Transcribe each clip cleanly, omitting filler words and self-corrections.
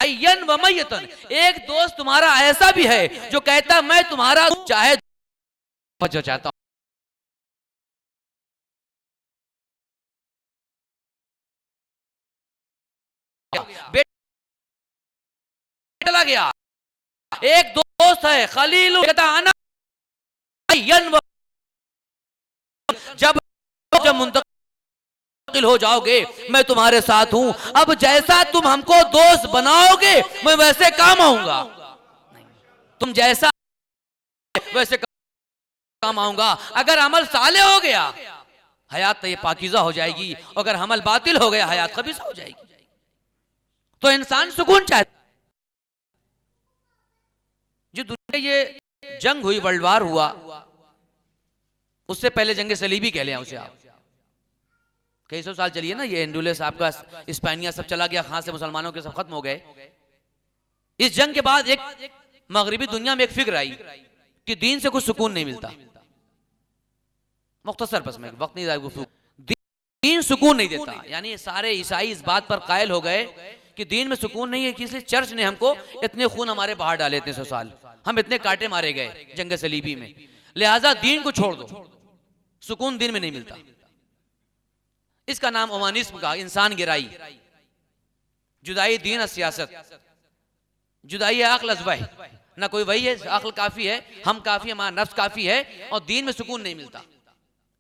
हय्यन व मय्यतन, एक दोस्त तुम्हारा ऐसा भी है जो कहता मैं तुम्हारा चाहे जो चाहता हूं। चला गया। एक दोस्त है खलील, कहता अना हय्यन व, जब जब मुंतकिल हो जाओगे मैं तुम्हारे साथ हूं। अब जैसा तुम हमको दोस्त बनाओगे मैं वैसे काम आऊंगा, तुम जैसा वैसे काम आऊंगा। अगर अमल साले हो गया हयात ये पाकीज़ा हो जाएगी, अगर अमल बातिल हो गया हयात खबीसा हो जाएगी। तो इंसान सुकून चाहता। जो दुनिया ये जंग हुई, वर्ल्ड वार हुआ, उससे पहले जंग सलीबी कह लें उसे आप, कई सौ साल चलिए ना, ये एंडुलस आपका स्पेनिया सब चला गया, खां से मुसलमानों के सब खत्म हो गए। इस जंग के बाद एक मगरिबी दुनिया में एक फिक्र आई कि दीन से कुछ सुकून नहीं मिलता। मुख्तसर बस में वक्त नहीं रहा, दीन सुकून नहीं देता। यानी सारे ईसाई इस बात पर कायल हो गए कि दीन में सुकून नहीं है, इसलिए चर्च ने हमको इतने खून हमारे बाहर डाले, इतने 100 साल हम इतने कांटे मारे गए जंग सलीबी में, लिहाजा दीन को छोड़ दो, सुकून दीन में नहीं मिलता। इसका नाम ओमानिस्म का, इंसान गिराई, जुदाई दीन और सियासत, जुदाई अक्ल अज़, ना कोई वही है अक्ल काफी है, हम काफी है, हमारा नफ्स काफी है, और दीन में सुकून नहीं मिलता।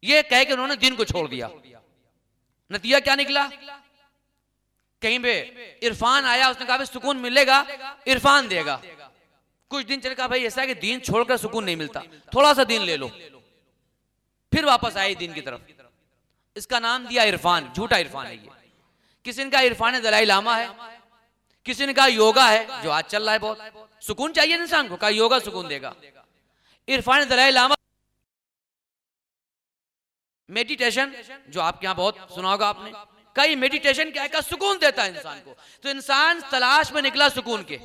ये कह के उन्होंने दीन को छोड़ दिया। नतीजा क्या निकला? कहीं पे इरफान आया, उसने कहा सुकून मिलेगा, इरफान देगा। कुछ दिन चल, कहा भाई ऐसा है कि दीन छोड़कर सुकून नहीं मिलता, थोड़ा सा दीन ले लो। फिर वापस आए दीन की तरफ, इसका नाम दिया इरफान। झूठा इरफान है ये। किसी ने कहा इरफान दलाई लामा है, किसी ने कहा योगा है जो आज चल रहा है बहुत, सुकून चाहिए इंसान को, कहा योगा सुकून देगा। इरफान दलाई लामा मेडिटेशन, जो आपके यहां बहुत सुना होगा आपने, कई मेडिटेशन क्या है, का सुकून देता है इंसान को। तो इंसान तलाश में निकला सुकून के,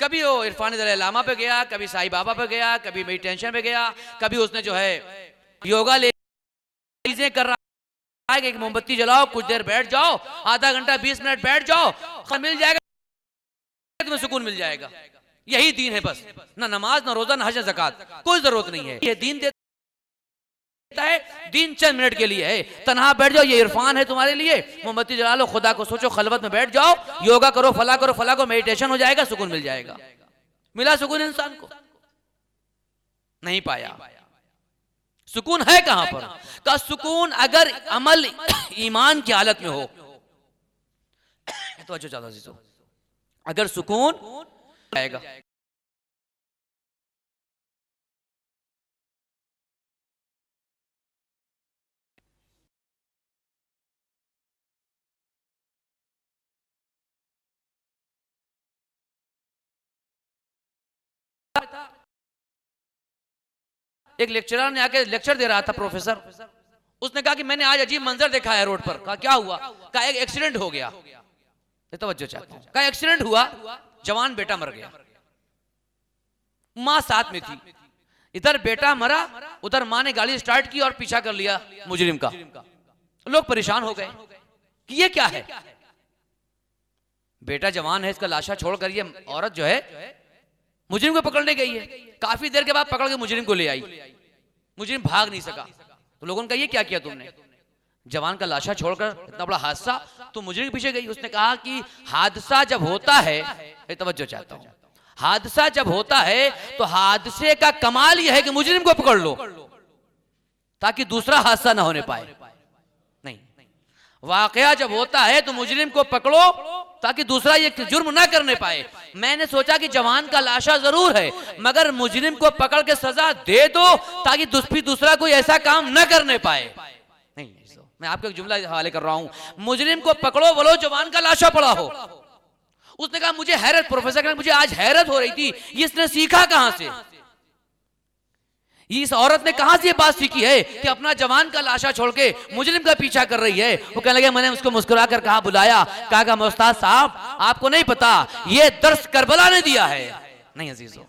कभी वो इरफान दलाई लामा पे गया, कभी साईं बाबा पे गया, कभी मेडिटेशन पे गया, कभी उसने जो है योगा ले चीजें कर रहा है कि मोमबत्ती जलाओ, कुछ देर बैठ जाओ, आधा घंटा 20 मिनट बैठ जाओ, मिल जाएगा तुम्हें सुकून, मिल जाएगा। यही दीन है बस, ना नमाज, ना रोजा, ना हज, ज़कात, कोई जरूरत नहीं है। ये दीन देता है, दीन चंद मिनट के लिए है। तन्हा बैठ जाओ, ये इरफान है तुम्हारे लिए, मोमबत्ती जला लो, खुदा को सोचो, खलवत में बैठ जाओ, योगा करो, फला करो, फला को मेडिटेशन हो जाएगा, सुकून मिल जाएगा। मिला सुकून इंसान को? नहीं पाया। सुकून है कहां पर? का सुकून अगर अमल ईमान की हालत में हो तो अच्छा चाहता जी, अगर सुकून आएगा। एक लेक्चरर ने आके लेक्चर दे रहा था, प्रोफेसर, उसने कहा कि मैंने आज अजीब मंजर देखा है रोड पर। कहा क्या हुआ? कहा एक एक्सीडेंट हो गया। तवज्जो चाहता हूं। कहा एक्सीडेंट हुआ, जवान बेटा मर गया, मां साथ में थी, इधर बेटा मरा, उधर मां ने गाड़ी स्टार्ट की और पीछा कर लिया मुजरिम का। लोग परेशान हो गए कि ये क्या है, बेटा जवान है, इसका लाशा छोड़कर ये औरत जो है मुजरिम को पकड़ने गई है। काफी देर के बाद पकड़ के मुजरिम को ले आई, मुजरिम भाग नहीं सका। तो लोगों ने कहा ये क्या किया तुमने, जवान का लाशा छोड़कर, इतना बड़ा हादसा, तो मुजरिम के पीछे गई। उसने कहा कि हादसा जब होता है, तवज्जो चाहता हूं, हादसा जब होता है तो हादसे का कमाल यह है कि मुजरिम को पकड़ लो ताकि दूसरा हादसा ना होने पाए। नहीं, वाकया जब होता है तो मुजरिम को पकड़ो ताकि दूसरा ये जुर्म ना करने पाए। मैंने सोचा कि जवान का लाशा जरूर है, मगर मुजरिम को पकड़ के सजा दे दो ताकि दूसरा कोई ऐसा काम ना करने पाए। नहीं, मैं आपको एक जुमला हवाले कर रहा हूं, मुजरिम को पकड़ो, बोलो जवान का लाशा पड़ा हो। उसने कहा मुझे हैरत, प्रोफेसर मुझे आज हैरत हो रही थी, इसने सीखा कहां से, इस औरत ने कहां से ये बात सीखी है कि अपना जवान का लाशा छोड़ के मुजरिम का पीछा कर रही है। वो कहने लगे, मैंने उसको मुस्कुरा कर कहा, बुलाया, कहा उस्ताद साहब आपको नहीं पता ये दर्स करबला ने दिया है। नहीं अजीजों,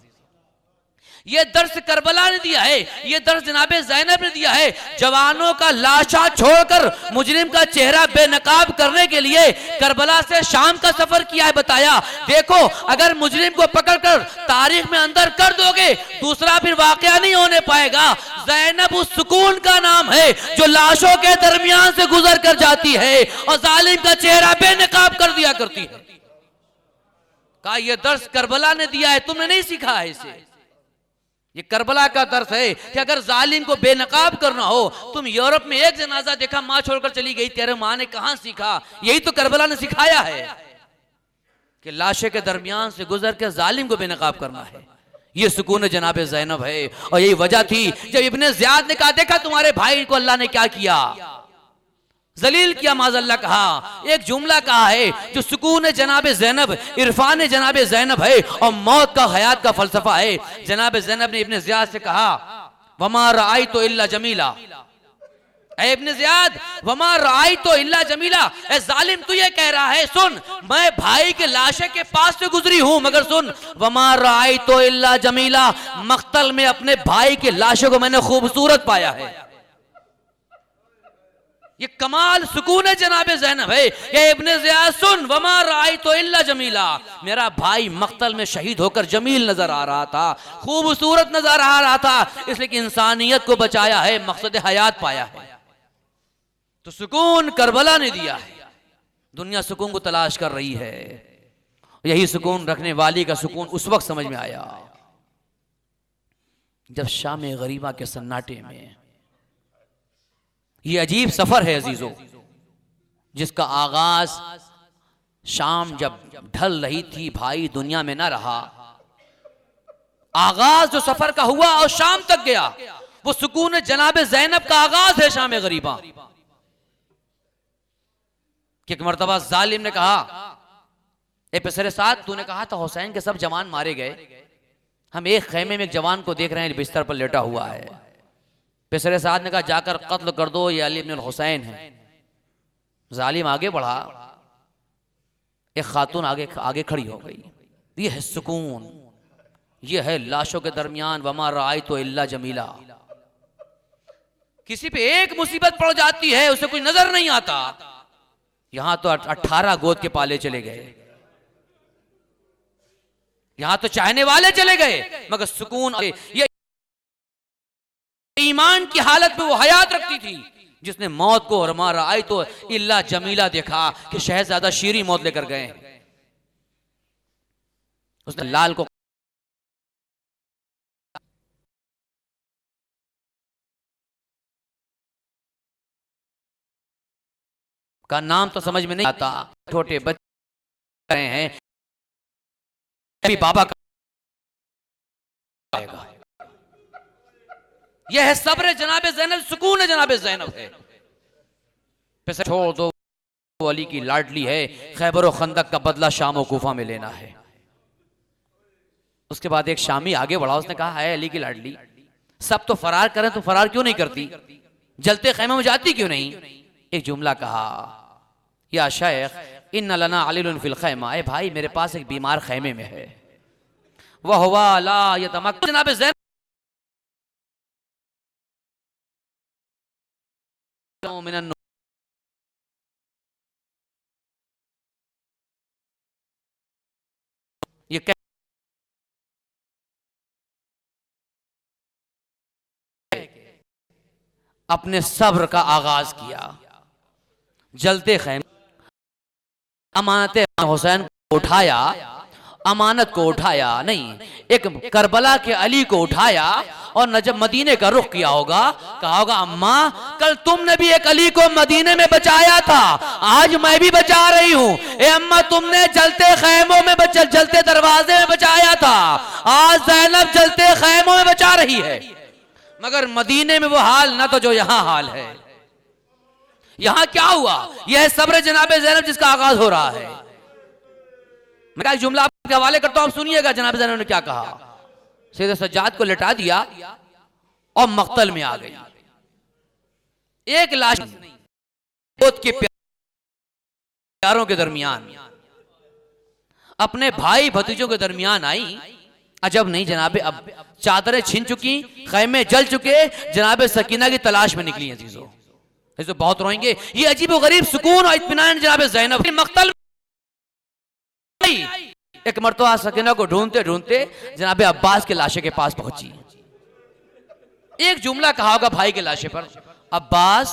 ये दर्स करबला ने दिया है, ये दर्स जनाबे ज़ैनब ने दिया है। जवानों का लाशा छोड़कर मुजरिम का चेहरा बेनकाब करने के लिए करबला से शाम का सफर किया है। बताया देखो अगर मुजरिम को पकड़कर तारीख में अंदर कर दोगे दूसरा फिर वाकया नहीं होने पाएगा। ज़ैनब उस सुकून का नाम है जो लाशों के दरमियान से गुजर कर जाती है और जालिम का चेहरा बेनकाब कर दिया करती है। कहा यह दर्स करबला ने दिया है, तुमने नहीं सीखा है इसे। ये करबला का दर्स है कि अगर जालिम को बेनकाब करना हो, तुम यूरोप में एक जनाजा देखा मां छोड़कर चली गई, तेरे मां ने कहां सीखा? यही तो करबला ने सिखाया है कि लाशे के दरमियान से गुजर के जालिम को बेनकाब करना है। ये सुकून जनाबे ज़ैनब है। और यही वजह थी जब इब्ने ज़ियाद ने कहा देखा तुम्हारे भाई को अल्लाह ने क्या किया, जलील किया, माज़अल्लाह कहा। एक जुमला कहा है जो सुकून जनाबे ज़ैनब, इरफान जनाबे ज़ैनब है और मौत का हयात का फलसफा है। जनाबे ज़ैनब ने इब्ने ज़ियाद से कहा वमा राई तो इल्ला जमीला, ऐ इब्ने ज़ियाद वमा राई तो इल्ला जमीला, ऐ जालिम तू ये कह रहा है, सुन मैं भाई के लाशे के पास से गुजरी हूं मगर सुन वमा राई तो इल्ला जमीला, मख्तल में अपने भाई के लाशे को मैंने खूबसूरत पाया है। ये कमाल सुकून जनाबे ज़ैनब है। ये इब्ने ज़ियाद सुन वमा राई तो इल्ला जमीला, मेरा भाई मख्तल में शहीद होकर जमील नजर आ रहा था, खूबसूरत नजर आ रहा था, इसलिए कि इंसानियत को बचाया है, मकसद हयात पाया है। तो सुकून करबला ने दिया है। दुनिया सुकून को तलाश कर रही है, यही सुकून रखने वाली का सुकून उस वक्त समझ में आया जब शाम गरीबा के सन्नाटे में ये अजीब सफर है अजीजों, जिसका आगाज शाम जब ढल रही थी, भाई दुनिया में ना रहा, आगाज जो सफर का हुआ और शाम तक गया वो सुकून जनाबे ज़ैनब का आगाज है शाम गरीबा। कि एक मर्तबा जालिम ने कहा ए पिसरे साथ, तूने कहा था हुसैन के सब जवान मारे गए, हम एक खेमे में एक जवान को देख रहे हैं बिस्तर पर लेटा हुआ है। पिसरे साथ ने कहा जाकर कत्ल कर दो, ये अली इब्न हुसैन है। जालिम आगे बढ़ा, एक खातून आगे खड़ी हो गई। ये है सुकून, ये है लाशों के दरमियान वमा राई तो इल्ला जमीला। किसी पे एक मुसीबत पड़ जाती है उसे कोई नजर नहीं आता, यहां तो 18 गोद के पाले चले गए, यहां तो चाहने वाले चले गए, मगर सुकून ये ईमान की हालत में वो हयात रखती थी जिसने मौत को और मारा आई तो इल्ला जमीला देखा कि शहजादा शीरी मौत लेकर गए। उसने लाल को का नाम तो समझ में नहीं आता, छोटे बच्चे हैं, अभी बाबा का आएगा। यह है सब्र जनाबे ज़ैनब, सुकून है जनाबे ज़ैनब है। छोड़ दो, अली की लाडली है, खैबर और खंदक का बदला शाम और कूफा में लेना है। उसके बाद एक शामी आगे बढ़ा, उसने कहा है अली की लाडली, सब तो फरार करें तो फरार क्यों नहीं करती, जलते खैमे में जाती क्यों नहीं? एक जुमला कहा या शेख इन्ना लना अलीन फिल खैमा, ए भाई मेरे पास एक बीमार खैमे में है, वह हुआ ला यतमक्कन जनाबे ज़ैनब ये अपने सब्र का आगाज किया। जलते खैमे अमानत हुसैन को उठाया, अमानत को उठाया नहीं, एक करबला के अली को उठाया और न जब मदीने का रुख किया होगा, कहा होगा अम्मा कल तुमने भी एक अली को मदीने में बचाया था, आज मैं भी बचा रही हूँ। ए अम्मा तुमने जलते खैमों में जलते दरवाजे में बचाया था, आज ज़ैनब जलते खैमों में बचा रही है। मगर मदीने में वो हाल ना तो जो यहाँ हाल है। यहाँ क्या हुआ? यह है सब्र जनाबे ज़ैनब जिसका आगाज हो रहा है। मैं एक जुमला आपके हवाले करता हूं, आप सुनिएगा जनाब ज़ैनब ने क्या कहा। सैयद सज्जाद को लिटा दिया और मक्तल में आ गई। एक लाश मौत के प्यारों के दरमियान, अपने भाई भतीजों के दरमियान आई, अजब नहीं जनाबे, अब चादरें छिन चुकी, खैमे जल चुके, जनाबे सकीना की तलाश में निकली हैं चीजों। तो बहुत रोएंगे। ये अजीब व गरीब सुकून और इत्मीनान जनाबे ज़ैनब मक्तल एक मर्तबा सकीना को ढूंढते ढूंढते जनाबे अब्बास के लाशे के पास पहुंची। एक जुमला कहा होगा भाई के लाशे पर, अब्बास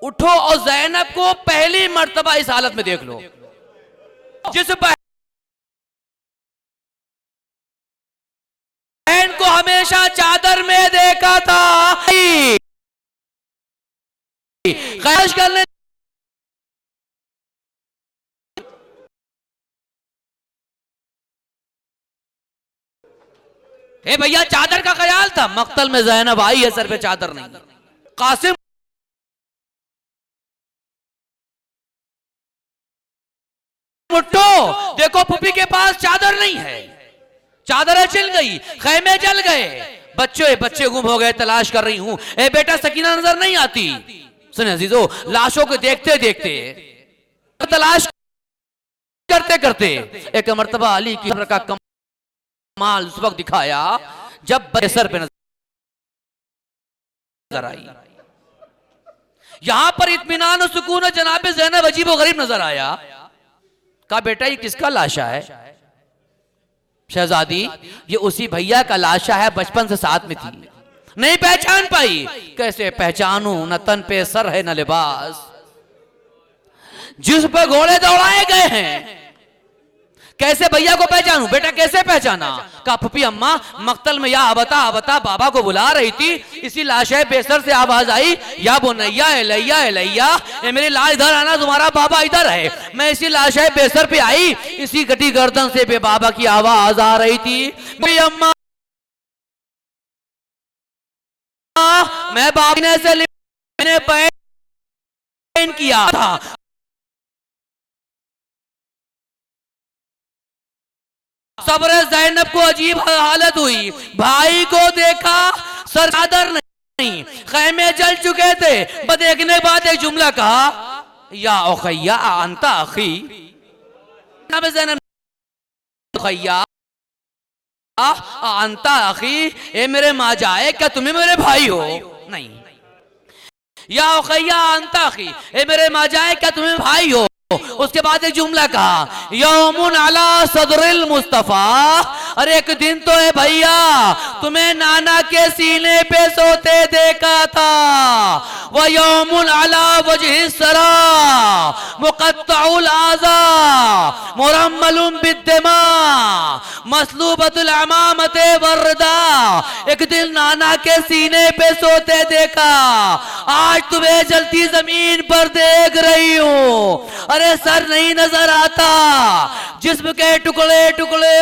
उठो और ज़ैनब को पहली मर्तबा इस हालत में देख लो जिस बहन को हमेशा चादर में देखा था। ख्याल करने हे भैया चादर का ख्याल था, मक्तल में ज़ैनब आई है, सर पे चादर नहीं। कासिम उठो, देखो पुपी के पास चादर नहीं है, चादरें जल गई, खैमे जल गए, बच्चे गुम हो गए, तलाश कर रही हूं। ए बेटा सकीना नजर नहीं आती। सुने अजीजो, लाशों को देखते देखते तलाश करते करते एक मर्तबा अली की का कमाल उस वक्त दिखाया जब सर पे नजर आई। यहां पर इत्मीनान और सुकून जनाब ज़ैनब अजीब व गरीब नजर आया। कहा बेटा ये किसका लाशा है? शहजादी ये उसी भैया का लाशा है, बचपन से साथ में थी, नहीं पहचान पाई। कैसे पहचानू, न तन पे सर है न लिबास, जिस पे घोड़े दौड़ाए गए हैं, कैसे भैया को पहचानू? बेटा कैसे पहचाना? कहा फुफी अम्मा मक्तल में या अबता अबता बाबा को बुला रही थी, इसी लाशे बेसर से आवाज आई, या बुनैया एलैया एलैया, ये मेरी लाश इधर आना, तुम्हारा बाबा इधर है। मैं इसी लाशे बेसर पे आई, इसी कटी गर्दन से बे बाबा की आवाज आ रही थी। मेरी अम्मा मैं बाबा ने से मैंने बैन किया था। सब्र ज़ैनब को अजीब हालत हुई, भाई को देखा, सर चादर नहीं, खैमे जल चुके थे। बस देखने के बाद एक जुमला कहा, या उखैया अंता अखी। ज़ैनब उखैया अंता अखी, ए मेरे माँ जाए क्या तुम्हें मेरे भाई हो? नहीं। या उखैया अंता अखी, ए मेरे माँ जाए क्या तुम्हें भाई हो? उसके बाद एक जुमला कहा, यौमुन अला सदरिल मुस्तफा, अरे एक दिन तो है भैया तुम्हें नाना के सीने पे सोते देखा था। वह यौमुन अला वजहि सरा मुक़त्तउल आज़ा मुरम्मलुम बिद्दिमा मसलूबतुल अमामते वर्दा, एक दिन नाना के सीने पे सोते देखा, आज तुम्हें जलती जमीन पर देख रही हूं। अरे सर नहीं नजर आता, जिस्म के टुकड़े टुकड़े